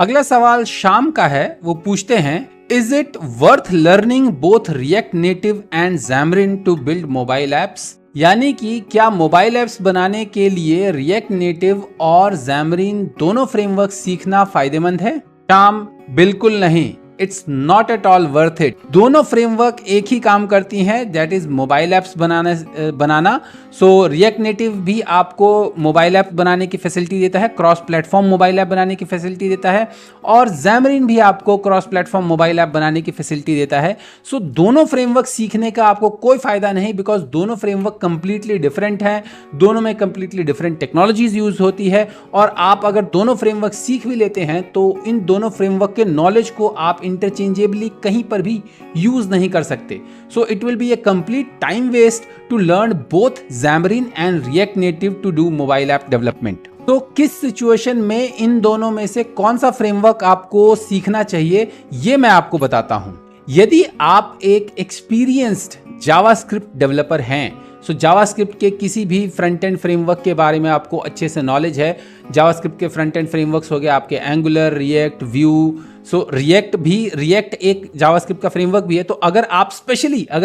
अगला सवाल शाम का है, वो पूछते हैं is it worth learning both React Native and Xamarin to build mobile apps? यानी कि क्या मोबाइल एप्स बनाने के लिए रिएक्ट नेटिव और ज़ैमरिन दोनों फ्रेमवर्क सीखना फायदेमंद है? शाम, बिल्कुल नहीं। It's not at all worth it. दोनों फ्रेमवर्क एक ही काम करती हैं, that is mobile apps banana. So react native भी आपको मोबाइल ऐप बनाने की फैसिलिटी देता है, क्रॉस प्लेटफॉर्म मोबाइल ऐप बनाने की फैसिलिटी देता है, और ज़ैमरिन भी आपको क्रॉस प्लेटफॉर्म मोबाइल ऐप बनाने की फैसिलिटी देता है। सो दोनों फ्रेमवर्क सीखने का आपको कोई फायदा नहीं, बिकॉज दोनों फ्रेमवर्क कंप्लीटली डिफरेंट हैं, दोनों में कंप्लीटली डिफरेंट टेक्नोलॉजीज यूज होती है, और आप अगर दोनों फ्रेमवर्क सीख भी लेते हैं तो इन दोनों फ्रेमवर्क के नॉलेज को आप इंटरचेंजेबली कहीं पर भी यूज नहीं कर सकते। So it will be a complete time waste to learn both Xamarin and React Native to do mobile app development. तो किस सिचुएशन में इन दोनों में से कौन सा फ्रेमवर्क आपको सीखना चाहिए, ये मैं आपको बताता हूं। यदि आप एक एक्सपीरियंस्ड जावास्क्रिप्ट डेवलपर हैं, सो जावास्क्रिप्ट के किसी भी फ्रंट एंड फ्रेमवर्क के बारे में आपको अच्छे से नॉलेज है। जावास्क्रिप्ट के फ्रंट एंड फ्रेमवर्क्स हो गए आपके एंगुलर, रिएक्ट, व्यू। सो रिएक्ट एक जावास्क्रिप्ट का फ्रेमवर्क भी है। तो अगर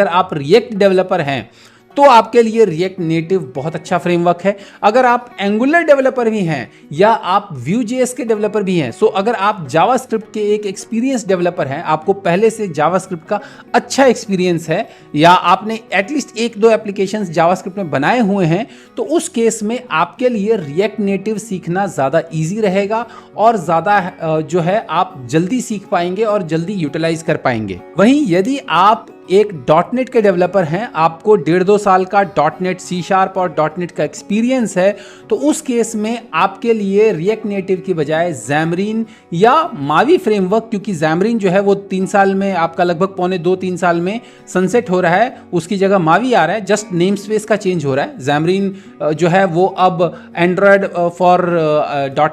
आप रिएक्ट डेवलपर हैं तो आपके लिए रिएक्ट नेटिव बहुत अच्छा फ्रेमवर्क है। अगर आप एंगुलर डेवलपर भी हैं या आप Vue.js के डेवलपर भी हैं, सो अगर आप जावास्क्रिप्ट के एक एक्सपीरियंस डेवलपर हैं, आपको पहले से जावास्क्रिप्ट का अच्छा एक्सपीरियंस है, या आपने एटलीस्ट एक दो एप्लीकेशंस जावास्क्रिप्ट में बनाए हुए हैं, तो उस केस में आपके लिए रिएक्ट नेटिव सीखना ज़्यादा ईजी रहेगा और ज़्यादा जो है आप जल्दी सीख पाएंगे और जल्दी यूटिलाइज कर पाएंगे। वहीं यदि आप एक .NET के डेवलपर हैं, आपको 1.5-2 साल का .NET, C# और .NET का एक्सपीरियंस है, तो उस केस में आपके लिए रिएक्ट नेटिव की बजाय ज़ैमरिन या मावी फ्रेमवर्क, क्योंकि ज़ैमरिन जो है वो 3 साल में आपका लगभग पौने 2-3 साल में सनसेट हो रहा है, उसकी जगह मावी आ रहा है, जस्ट नेम स्पेस का चेंज हो रहा है। ज़ैमरिन जो है वो अब एंड्रॉयड फॉर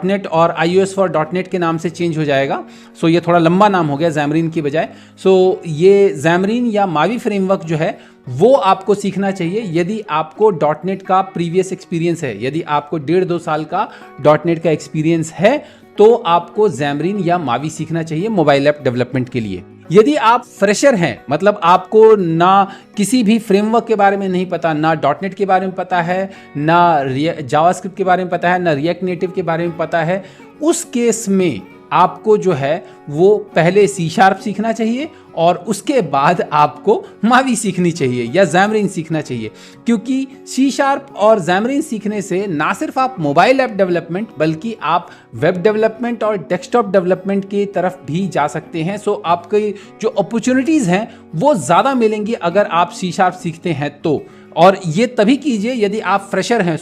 .NET और iOS फॉर .NET के नाम से चेंज हो जाएगा। सो ये थोड़ा लंबा नाम हो गया ज़ैमरिन की बजाय। सो ये ज़ैमरिन या मावी फ्रेमवर्क जो है वो आपको सीखना चाहिए यदि आपको .NET का प्रीवियस एक्सपीरियंस है। यदि आपको 1.5-2 साल का .NET का एक्सपीरियंस है तो आपको ज़ैमरिन या मावी सीखना चाहिए मोबाइल ऐप डेवलपमेंट के लिए। यदि आप फ्रेशर हैं, मतलब आपको ना किसी भी फ्रेमवर्क के बारे में नहीं पता, ना .NET के बारे में पता है, ना जावास्क्रिप्ट के बारे में पता है, ना रिएक्ट नेटिव के बारे में पता है, उस केस में आपको जो है वो पहले C# सीखना चाहिए और उसके बाद आपको मावी सीखनी चाहिए या ज़ैमरिन सीखना चाहिए। क्योंकि C# और ज़ैमरिन सीखने से ना सिर्फ आप मोबाइल ऐप डेवलपमेंट बल्कि आप वेब डेवलपमेंट और डेस्कटॉप डेवलपमेंट की तरफ भी जा सकते हैं। सो आपकी जो अपॉर्चुनिटीज़ हैं वो ज़्यादा मिलेंगी अगर आप C# सीखते हैं तो। और ये तभी कीजिए यदि आप फ्रेशर हैं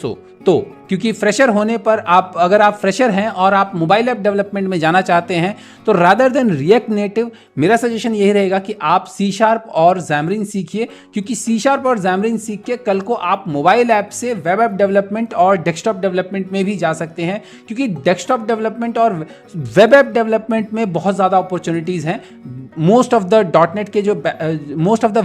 तो क्योंकि फ्रेशर होने पर अगर आप फ्रेशर हैं और आप मोबाइल ऐप डेवलपमेंट में जाना चाहते हैं तो रादर देन रिएक्ट नेटिव मेरा सजेशन यही रहेगा कि आप C# और ज़ैमरिन सीखिए, क्योंकि C# और ज़ैमरिन सीख के कल को आप मोबाइल ऐप से वेब ऐप डेवलपमेंट और डेस्कटॉप डेवलपमेंट में भी जा सकते हैं, क्योंकि डेस्कटॉप डेवलपमेंट और वेब ऐप डेवलपमेंट में बहुत ज़्यादा अपॉर्चुनिटीज़ हैं। मोस्ट ऑफ द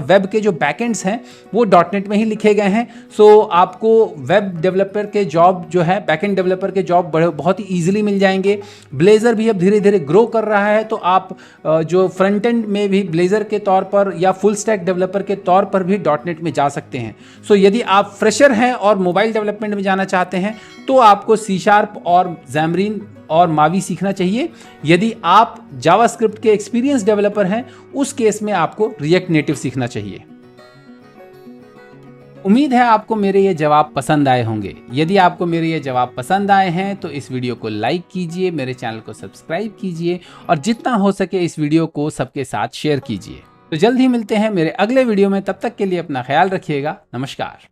वेब के जो बैकएंड्स हैं वो .NET में ही लिखे गए हैं। सो आपको वेब डेवलपर के जॉब जो है, बैकएंड डेवलपर के जॉब बहुत ही इजीली मिल जाएंगे। ब्लेजर भी अब धीरे धीरे ग्रो कर रहा है, तो आप जो फ्रंट एंड में भी ब्लेजर के तौर पर या फुल स्टैक डेवलपर के तौर पर भी .NET में जा सकते हैं। सो यदि आप फ्रेशर हैं और मोबाइल डेवलपमेंट में जाना चाहते हैं तो आपको C# और ज़ैमरिन और मावी सीखना चाहिए। यदि आप जावास्क्रिप्ट के एक्सपीरियंस डेवलपर हैं उस केस में आपको रिएक्ट नेटिव सीखना चाहिए। उम्मीद है आपको मेरे ये जवाब पसंद आए होंगे। यदि आपको मेरे ये जवाब पसंद आए हैं तो इस वीडियो को लाइक कीजिए, मेरे चैनल को सब्सक्राइब कीजिए और जितना हो सके इस वीडियो को सबके साथ शेयर कीजिए। तो जल्द ही मिलते हैं मेरे अगले वीडियो में, तब तक के लिए अपना ख्याल रखिएगा। नमस्कार।